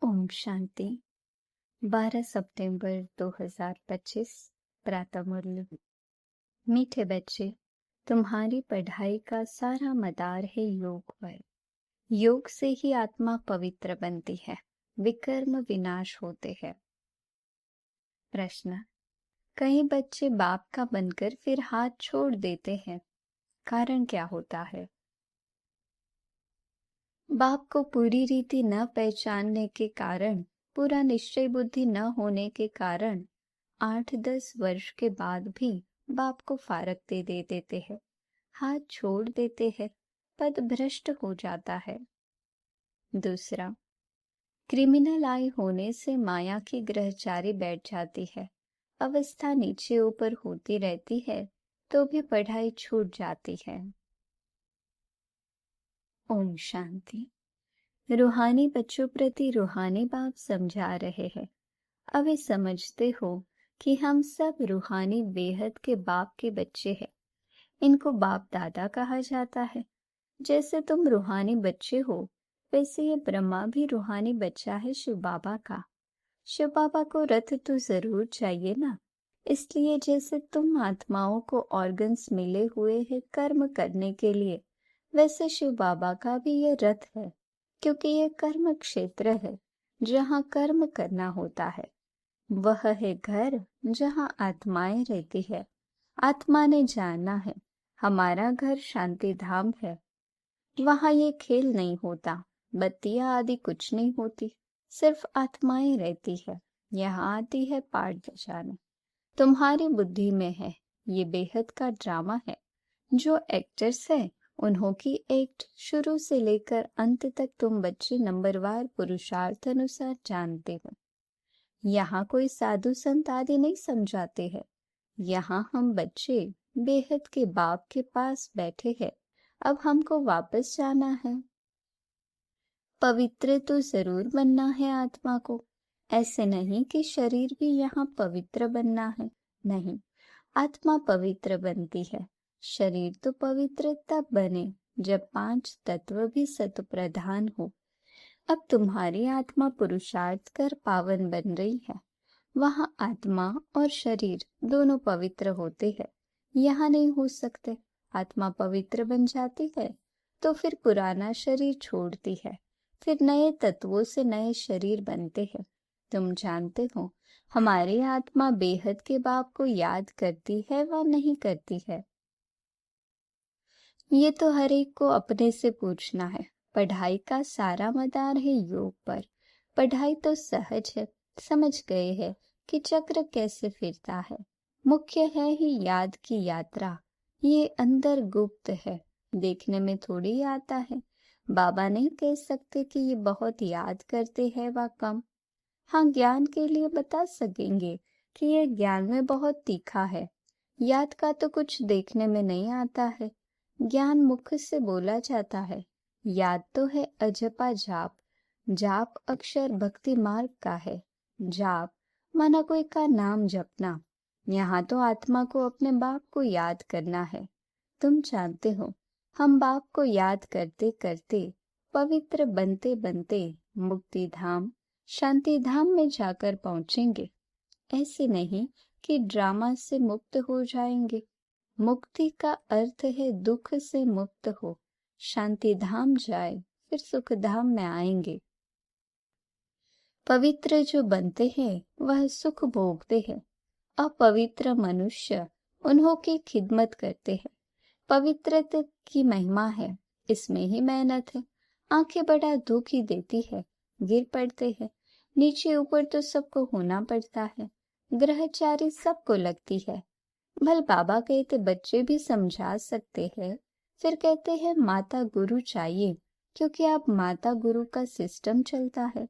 ओम शांति। 12 सितंबर 2025 प्रातः मुरली। मीठे बच्चे, तुम्हारी पढ़ाई का सारा मदार है योग पर। योग से ही आत्मा पवित्र बनती है, विकर्म विनाश होते हैं। प्रश्न: कई बच्चे बाप का बनकर फिर हाथ छोड़ देते हैं, कारण क्या होता है? बाप को पूरी रीति न पहचानने के कारण, पूरा निश्चय बुद्धि न होने के कारण 8-10 वर्ष के बाद भी बाप को फारकते दे देते हैं, हाथ छोड़ देते हैं, पद भ्रष्ट हो जाता है। दूसरा, क्रिमिनल आई होने से माया की ग्रहचारी बैठ जाती है, अवस्था नीचे ऊपर होती रहती है, तो भी पढ़ाई छूट जाती है। ओम शांति। रूहानी बच्चों प्रति रूहानी बाप समझा रहे हैं। अभी समझते हो कि हम सब रूहानी बेहद के बाप के बच्चे हैं। इनको बाप दादा कहा जाता है। जैसे तुम रूहानी बच्चे हो, वैसे ये ब्रह्मा भी रूहानी बच्चा है शिव बाबा का। शिव बाबा को रथ तो जरूर चाहिए ना, इसलिए जैसे तुम आत्माओं को ऑर्गन्स मिले हुए हैं कर्म करने के लिए, वैसे शिव बाबा का भी ये रथ है, क्योंकि ये कर्म क्षेत्र है जहाँ कर्म करना होता है। वह है घर जहाँ आत्माएं रहती है। आत्मा ने जानना है हमारा घर शांति धाम है। वहाँ ये खेल नहीं होता, बत्तियां आदि कुछ नहीं होती, सिर्फ आत्माएं रहती है। यहाँ आती है पाठ बजाने। तुम्हारी बुद्धि में है ये बेहद का ड्रामा है। जो एक्टर्स है उन्हों की एक्ट शुरू से लेकर अंत तक तुम बच्चे नंबरवार पुरुषार्थ अनुसार जानते हो। यहाँ कोई साधु संत आदि नहीं समझाते हैं। यहाँ हम बच्चे बेहद के बाप के पास बैठे हैं। अब हमको वापस जाना है। पवित्र तो जरूर बनना है आत्मा को। ऐसे नहीं कि शरीर भी यहाँ पवित्र बनना है, नहीं, आत्मा पवित्र बनती है। शरीर तो पवित्र तब बने जब 5 तत्व भी सत प्रधान हो। अब तुम्हारी आत्मा पुरुषार्थ कर पावन बन रही है। वहाँ आत्मा और शरीर दोनों पवित्र होते हैं, यहाँ नहीं हो सकते। आत्मा पवित्र बन जाती है तो फिर पुराना शरीर छोड़ती है, फिर नए तत्वों से नए शरीर बनते हैं। तुम जानते हो हमारी आत्मा बेहद के बाप को याद करती है व नहीं करती है, ये तो हर एक को अपने से पूछना है। पढ़ाई का सारा मदार है योग पर। पढ़ाई तो सहज है, समझ गए हैं कि चक्र कैसे फिरता है। मुख्य है ही याद की यात्रा। ये अंदर गुप्त है, देखने में थोड़ी आता है। बाबा नहीं कह सकते कि ये बहुत याद करते हैं व कम। हाँ, ज्ञान के लिए बता सकेंगे कि ये ज्ञान में बहुत तीखा है। याद का तो कुछ देखने में नहीं आता है। ज्ञान मुख से बोला जाता है। याद तो है अजपा जाप। जाप अक्षर भक्ति मार्ग का है। जाप माना कोई का नाम जपना। यहाँ तो आत्मा को अपने बाप को याद करना है। तुम जानते हो हम बाप को याद करते करते पवित्र बनते बनते मुक्ति धाम शांति धाम में जाकर पहुंचेंगे। ऐसे नहीं कि ड्रामा से मुक्त हो जाएंगे। मुक्ति का अर्थ है दुख से मुक्त हो, शांति धाम जाए, फिर सुख धाम में आएंगे। पवित्र जो बनते हैं वह सुख भोगते हैं। अपवित्र मनुष्य उन्हों की खिदमत करते हैं। पवित्रता की महिमा है, इसमें ही मेहनत है। आंखें बड़ा दुख ही देती है, गिर पड़ते हैं। नीचे ऊपर तो सबको होना पड़ता है। ग्रहचारी सबको लगती है। भल बाबा कहते बच्चे भी समझा सकते हैं, फिर कहते हैं माता गुरु चाहिए, क्योंकि अब माता गुरु का सिस्टम चलता है।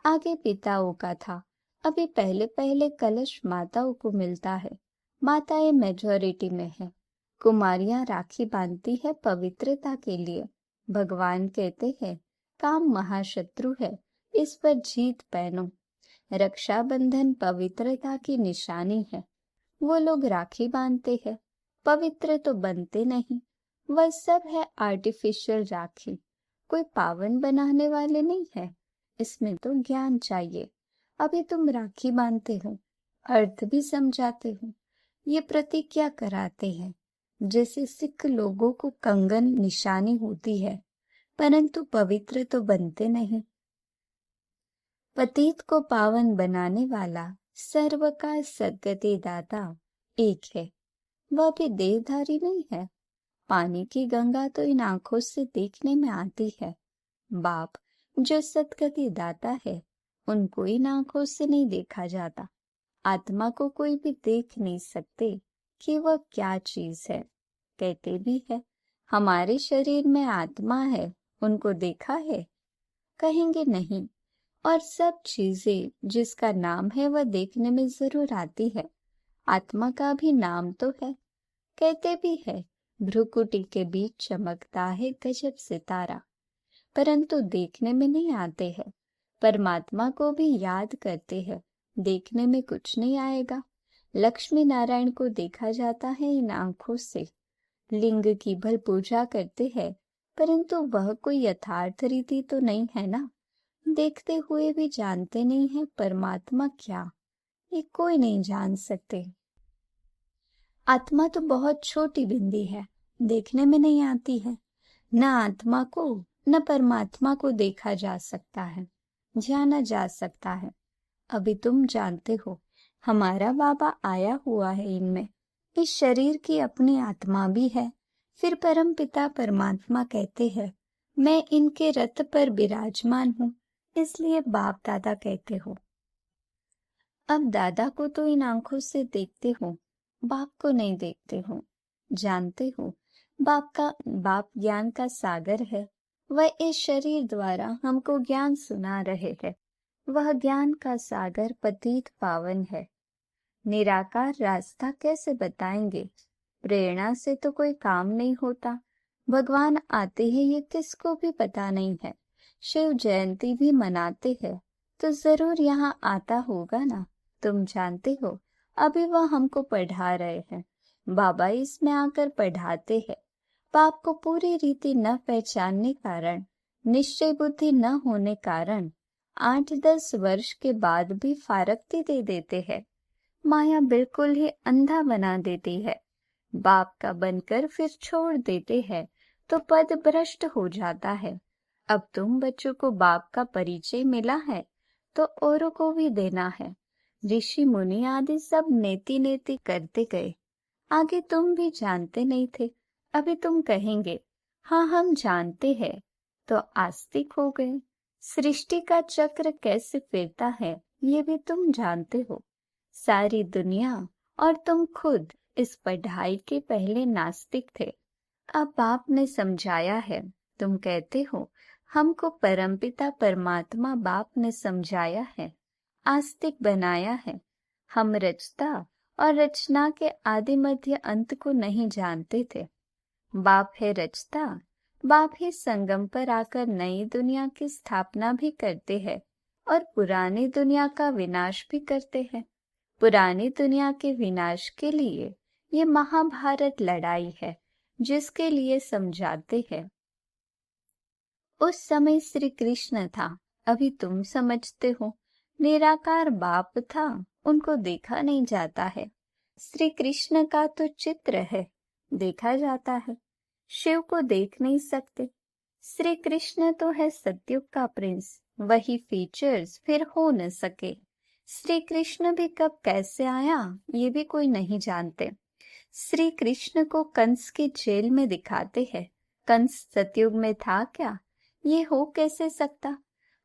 आगे पिताओं का था, अभी पहले पहले कलश माताओं को मिलता है। माताएं मेजॉरिटी में है। कुमारियां राखी बांधती है पवित्रता के लिए। भगवान कहते हैं काम महाशत्रु है, इस पर जीत पहनो। रक्षाबंधन पवित्रता की निशानी है। वो लोग राखी बांधते हैं, पवित्र तो बनते नहीं। वह सब है आर्टिफिशियल राखी, कोई पावन बनाने वाले नहीं है। इसमें तो ज्ञान चाहिए। अभी तुम राखी बांधते हो, अर्थ भी समझाते हो, ये प्रतिज्ञा कराते हैं। जैसे सिख लोगों को कंगन निशानी होती है, परंतु पवित्र तो बनते नहीं। पतित को पावन बनाने वाला सर्व का सद्गति दाता एक है, वह भी देहधारी नहीं है। पानी की गंगा तो इन आंखों से देखने में आती है। बाप जो सद्गति दाता है, उनको इन आंखों से नहीं देखा जाता। आत्मा को कोई भी देख नहीं सकते कि वह क्या चीज है। कहते भी है हमारे शरीर में आत्मा है, उनको देखा है? कहेंगे नहीं। और सब चीजें जिसका नाम है वह देखने में जरूर आती है। आत्मा का भी नाम तो है। कहते भी है भ्रुकुटी के बीच चमकता है गजब सितारा, परंतु देखने में नहीं आते हैं। परमात्मा को भी याद करते हैं, देखने में कुछ नहीं आएगा। लक्ष्मी नारायण को देखा जाता है इन आंखों से। लिंग की भल पूजा करते हैं, परंतु वह कोई यथार्थ रीति तो नहीं है ना। देखते हुए भी जानते नहीं है परमात्मा क्या, ये कोई नहीं जान सकते। आत्मा तो बहुत छोटी बिंदी है, देखने में नहीं आती है। न आत्मा को न परमात्मा को देखा जा सकता है, जाना जा सकता है। अभी तुम जानते हो हमारा बाबा आया हुआ है इनमें। इस शरीर की अपनी आत्मा भी है। फिर परम पिता परमात्मा कहते हैं मैं इनके रथ पर विराजमान हूँ, इसलिए बाप दादा कहते हो। अब दादा को तो इन आंखों से देखते हो, बाप को नहीं देखते हो। जानते हो बाप ज्ञान का सागर है। वह इस शरीर द्वारा हमको ज्ञान सुना रहे हैं। वह ज्ञान का सागर पतित पावन है। निराकार रास्ता कैसे बताएंगे? प्रेरणा से तो कोई काम नहीं होता। भगवान आते हैं ये किसको भी पता नहीं है। शिव जयंती भी मनाते हैं तो जरूर यहाँ आता होगा ना। तुम जानते हो अभी वह हमको पढ़ा रहे हैं। बाबा इसमें आकर पढ़ाते हैं। बाप को पूरी रीति न पहचानने कारण, निश्चय बुद्धि न होने कारण 8-10 वर्ष के बाद भी फारक्ती दे देते हैं। माया बिल्कुल ही अंधा बना देती है। बाप का बनकर फिर छोड़ देते हैं तो पद भ्रष्ट हो जाता है। अब तुम बच्चों को बाप का परिचय मिला है तो औरों को भी देना है। ऋषि मुनि आदि सब नेति नेति करते गए। आगे तुम भी जानते नहीं थे, अभी तुम कहेंगे हाँ हम जानते हैं, तो आस्तिक हो गए। सृष्टि का चक्र कैसे फिरता है ये भी तुम जानते हो। सारी दुनिया और तुम खुद इस पढ़ाई के पहले नास्तिक थे। अब बाप ने समझाया है, तुम कहते हो हमको परमपिता परमात्मा बाप ने समझाया है, आस्तिक बनाया है। हम रचता और रचना के आदि मध्य अंत को नहीं जानते थे। बाप है रचता, बाप ही संगम पर आकर नई दुनिया की स्थापना भी करते हैं और पुरानी दुनिया का विनाश भी करते हैं। पुरानी दुनिया के विनाश के लिए ये महाभारत लड़ाई है, जिसके लिए समझाते हैं। उस समय श्री कृष्ण था, अभी तुम समझते हो निराकार बाप था, उनको देखा नहीं जाता है। श्री कृष्ण का तो चित्र है, देखा जाता है। शिव को देख नहीं सकते। श्री कृष्ण तो है सतयुग का प्रिंस, वही फीचर्स फिर हो न सके। श्री कृष्ण भी कब कैसे आया ये भी कोई नहीं जानते। श्री कृष्ण को कंस की जेल में दिखाते हैं। कंस सतयुग में था क्या? ये हो कैसे सकता?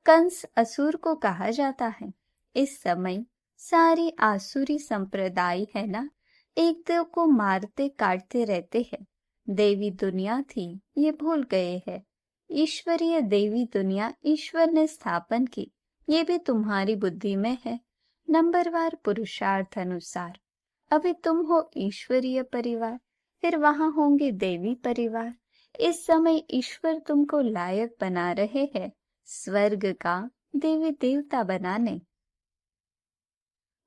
कंस असुर को कहा जाता है। इस समय सारी आसुरी संप्रदाय है ना, एक दो को मारते काटते रहते हैं। देवी दुनिया थी ये भूल गए हैं। ईश्वरीय देवी दुनिया ईश्वर ने स्थापन की, ये भी तुम्हारी बुद्धि में है। नंबरवार पुरुषार्थ अनुसार अभी तुम हो ईश्वरीय परिवार, फिर वहां होंगे देवी परिवार। इस समय ईश्वर तुमको लायक बना रहे हैं स्वर्ग का देवी देवता बनाने।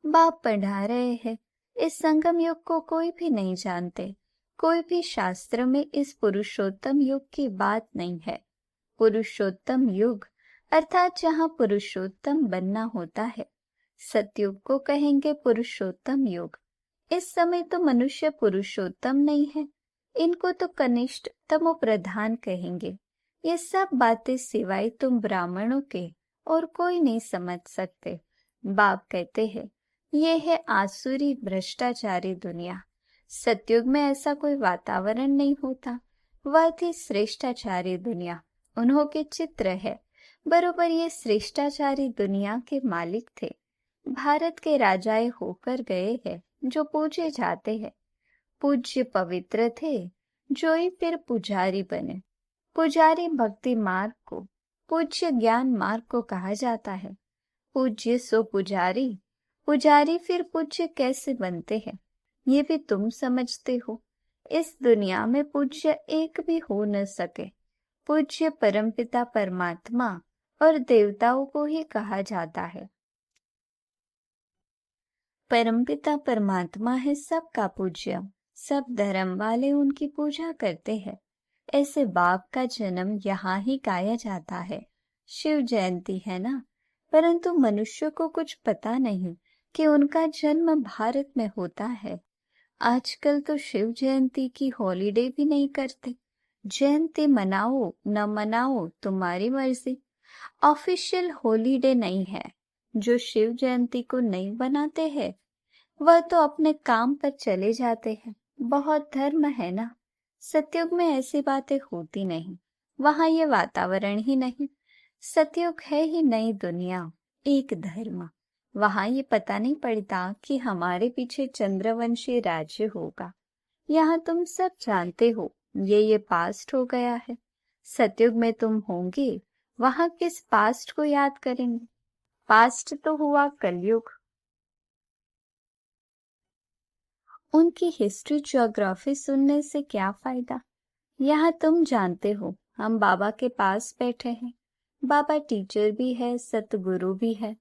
बाप पढ़ा रहे हैं। इस संगम युग को कोई भी नहीं जानते। कोई भी शास्त्र में इस पुरुषोत्तम युग की बात नहीं है। पुरुषोत्तम युग अर्थात जहाँ पुरुषोत्तम बनना होता है। सतयुग को कहेंगे पुरुषोत्तम युग। इस समय तो मनुष्य पुरुषोत्तम नहीं है, इनको तो कनिष्ठ तमो प्रधान कहेंगे। ये सब बातें सिवाय तुम ब्राह्मणों के और कोई नहीं समझ सकते। बाप कहते हैं ये है आसुरी भ्रष्टाचारी दुनिया। सतयुग में ऐसा कोई वातावरण नहीं होता, वह थी श्रेष्ठाचारी दुनिया। उन्हों के चित्र है, बरोबर ये श्रेष्ठाचारी दुनिया के मालिक थे। भारत के राजाए होकर गए हैं जो पूजे जाते हैं। पूज्य पवित्र थे जो ही फिर पुजारी बने। पुजारी भक्ति मार्ग को, पूज्य ज्ञान मार्ग को कहा जाता है। पूज्य सो पुजारी, पुजारी फिर पूज्य कैसे बनते हैं ये भी तुम समझते हो। इस दुनिया में पूज्य एक भी हो न सके। पूज्य परमपिता परमात्मा और देवताओं को ही कहा जाता है। परमपिता परमात्मा है सबका पूज्य, सब धर्म वाले उनकी पूजा करते हैं। ऐसे बाप का जन्म यहाँ ही गाया जाता है। शिव जयंती है ना, परंतु मनुष्य को कुछ पता नहीं कि उनका जन्म भारत में होता है। आजकल तो शिव जयंती की हॉलीडे भी नहीं करते। जयंती मनाओ न मनाओ तुम्हारी मर्जी, ऑफिशियल हॉलीडे नहीं है। जो शिव जयंती को नहीं बनाते हैं वह तो अपने काम पर चले जाते हैं। बहुत धर्म है ना। सतयुग में ऐसी बातें होती नहीं, वहां ये वातावरण ही नहीं। सतयुग है ही नई दुनिया, एक धर्म। वहां ये पता नहीं पड़ता कि हमारे पीछे चंद्रवंशी राज्य होगा। यहाँ तुम सब जानते हो ये पास्ट हो गया है। सतयुग में तुम होंगे, वहां किस पास्ट को याद करेंगे। पास्ट तो हुआ कलयुग। उनकी हिस्ट्री ज्योग्राफी सुनने से क्या फायदा। यहाँ तुम जानते हो हम बाबा के पास बैठे हैं। बाबा टीचर भी है, सतगुरु भी है।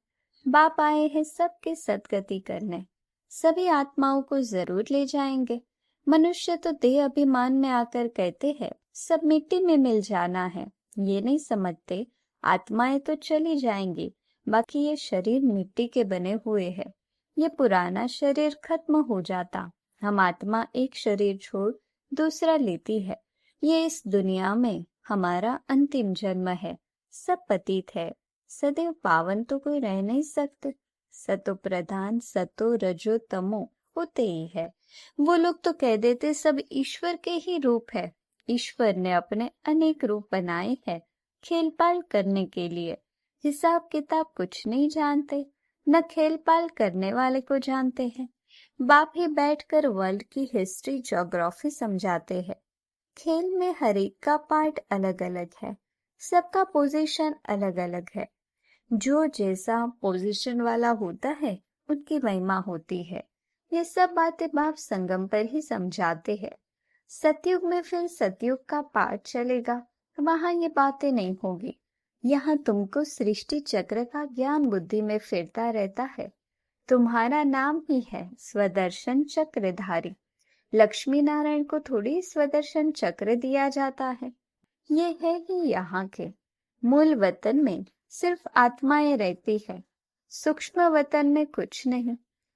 बाप आए हैं सबके सदगति करने। सभी आत्माओं को जरूर ले जाएंगे। मनुष्य तो देह अभिमान में आकर कहते हैं सब मिट्टी में मिल जाना है। ये नहीं समझते आत्माएं तो चली जाएंगी, बाकी ये शरीर मिट्टी के बने हुए है। ये पुराना शरीर खत्म हो जाता, हम आत्मा एक शरीर छोड़ दूसरा लेती है। ये इस दुनिया में हमारा अंतिम जन्म है। सब पतित है, सदैव पावन तो कोई रह नहीं सकते। सतो प्रधान सतो रजो तमो होते ही है। वो लोग तो कह देते सब ईश्वर के ही रूप है। ईश्वर ने अपने अनेक रूप बनाए हैं खेलपाल करने के लिए। हिसाब किताब कुछ नहीं जानते, न खेलपाल करने वाले को जानते हैं। बाप ही बैठकर वर्ल्ड की हिस्ट्री ज्योग्राफी समझाते हैं। खेल में हर एक का पार्ट अलग अलग है, सबका पोजीशन अलग अलग है। जो जैसा पोजीशन वाला होता है उनकी महिमा होती है। ये सब बातें बाप संगम पर ही समझाते हैं। सतयुग में फिर सतयुग का पार्ट चलेगा, वहां ये बातें नहीं होगी। यहाँ तुमको सृष्टि चक्र का ज्ञान बुद्धि में फिरता रहता है। तुम्हारा नाम ही है स्वदर्शन चक्रधारी। लक्ष्मी नारायण को थोड़ी स्वदर्शन चक्र दिया जाता है। ये है ही यहाँ के मूल वतन में सिर्फ आत्माएं रहती है। सूक्ष्म वतन में कुछ नहीं।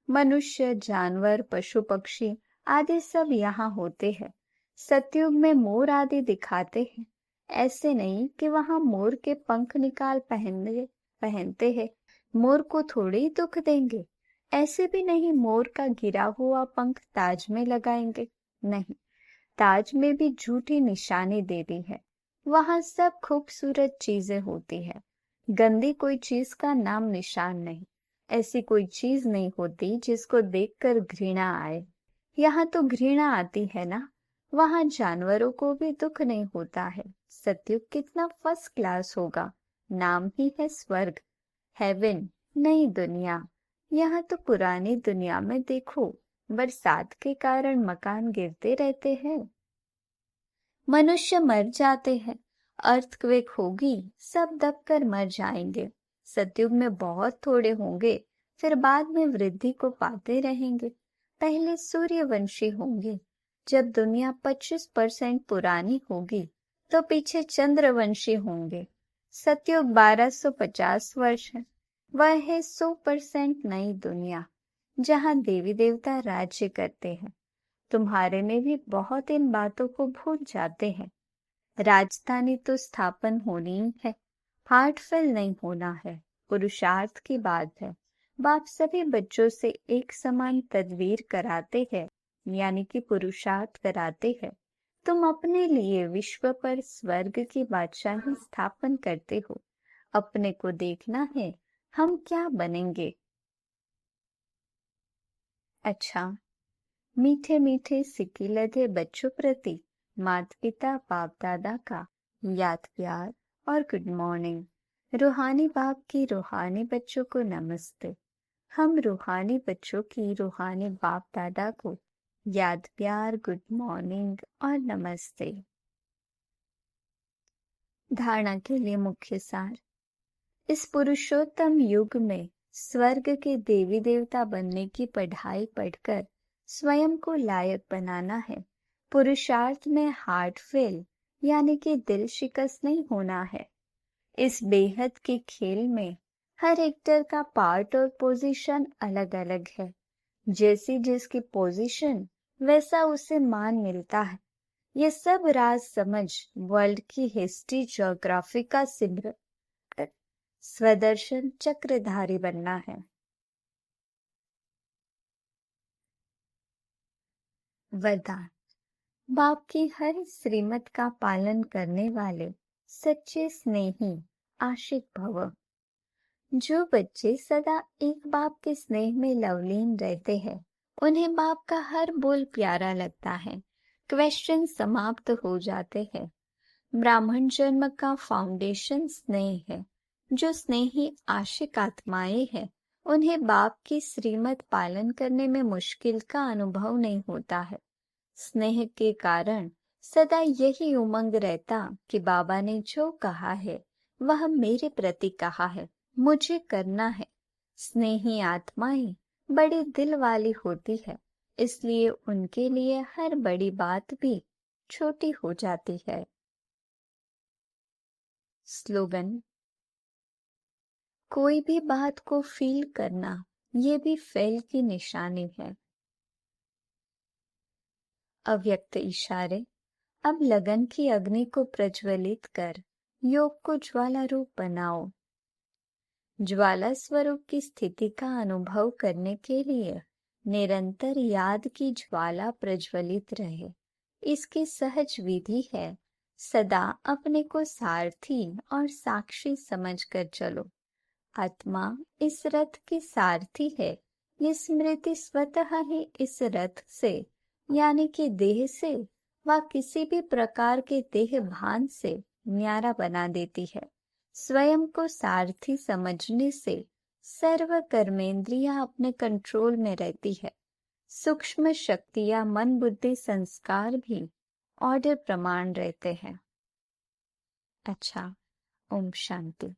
मनुष्य जानवर पशु पक्षी आदि सब यहाँ होते हैं। सतयुग में मोर आदि दिखाते हैं। ऐसे नहीं कि वहां मोर के पंख निकाल पहनते हैं। मोर को थोड़ी दुख देंगे। ऐसे भी नहीं मोर का गिरा हुआ पंख ताज में लगाएंगे। नहीं, ताज में भी झूठी निशानी दे दी है। वहां सब खूबसूरत चीजें होती है, गंदी कोई चीज का नाम निशान नहीं। ऐसी कोई चीज नहीं होती जिसको देखकर घृणा आए। यहाँ तो घृणा आती है ना। वहां जानवरों को भी दुख नहीं होता है। सतयुग कितना फर्स्ट क्लास होगा। नाम ही है स्वर्ग, हेवन, नई दुनिया। यहाँ तो पुरानी दुनिया में देखो बरसात के कारण मकान गिरते रहते हैं, मनुष्य मर जाते हैं, अर्थक्वेक होगी सब दबकर मर जाएंगे। सतयुग में बहुत थोड़े होंगे, फिर बाद में वृद्धि को पाते रहेंगे। पहले सूर्यवंशी होंगे। जब दुनिया 25% पुरानी होगी तो पीछे चंद्रवंशी होंगे। सतयुग 1250 वर्ष है। वह है 100% नई दुनिया, जहाँ देवी देवता राज्य करते हैं। तुम्हारे में भी बहुत इन बातों को भूल जाते हैं। राजधानी तो स्थापन होनी ही है, हार्टफेल नहीं होना है, पुरुषार्थ की बात है। बाप सभी बच्चों से एक समान तदवीर कराते हैं, यानी कि पुरुषार्थ कराते हैं। तुम अपने लिए विश्व पर स्वर्ग की बादशाही स्थापन करते हो। अपने को देखना है, हम क्या बनेंगे। अच्छा, मीठे मीठे सिक्के लदे बच्चों प्रति माता पिता बाप दादा का याद प्यार और गुड मॉर्निंग। रूहानी बाप की रूहानी बच्चों को नमस्ते। हम रूहानी बच्चों की रूहानी बाप दादा को याद प्यार गुड मॉर्निंग और नमस्ते। धारणा के लिए मुख्य सार। इस पुरुषोत्तम युग में स्वर्ग के देवी देवता बनने की पढ़ाई पढ़कर स्वयं को लायक बनाना है। पुरुषार्थ में हार्ट फेल यानी कि दिल शिकस्त नहीं होना है। इस बेहद के खेल में हर एक्टर का पार्ट और पोजीशन अलग अलग है। जैसी जिसकी पोजीशन वैसा उसे मान मिलता है। ये सब राज समझ वर्ल्ड की हिस्ट्री ज्योग्राफी का सिमर स्वदर्शन चक्रधारी बनना है। वरदान। बाप की हर श्रीमत का पालन करने वाले सच्चे स्नेही आशिक भव। जो बच्चे सदा एक बाप के स्नेह में लवलीन रहते हैं, उन्हें बाप का हर बोल प्यारा लगता है। क्वेश्चन समाप्त हो जाते हैं। ब्राह्मण जन्म का फाउंडेशन स्नेह है। जो स्नेही आशिक आत्माएं हैं, उन्हें बाप की श्रीमत पालन करने में मुश्किल का अनुभव नहीं होता है। स्नेह के कारण सदा यही उमंग रहता कि बाबा ने जो कहा है वह मेरे प्रति कहा है, मुझे करना है। स्नेही आत्माएं बड़ी दिल वाली होती है, इसलिए उनके लिए हर बड़ी बात भी छोटी हो जाती है। स्लोगन। कोई भी बात को फील करना, ये भी फेल की निशानी है। अव्यक्त इशारे। अब लगन की अग्नि को प्रज्वलित कर योग को ज्वाला रूप बनाओ। ज्वाला स्वरूप की स्थिति का अनुभव करने के लिए निरंतर याद की ज्वाला प्रज्वलित रहे। इसकी सहज विधि है, सदा अपने को सारथी और साक्षी समझकर चलो। आत्मा इस रथ की सारथी है। ये स्मृति स्वतः ही इस रथ से यानी कि देह से व किसी भी प्रकार के देह भान से न्यारा बना देती है। स्वयं को सारथी समझने से सर्व कर्मेंद्रियां अपने कंट्रोल में रहती है। सूक्ष्म शक्तियां मन बुद्धि संस्कार भी ऑर्डर प्रमाण रहते हैं। अच्छा, ओम शांति।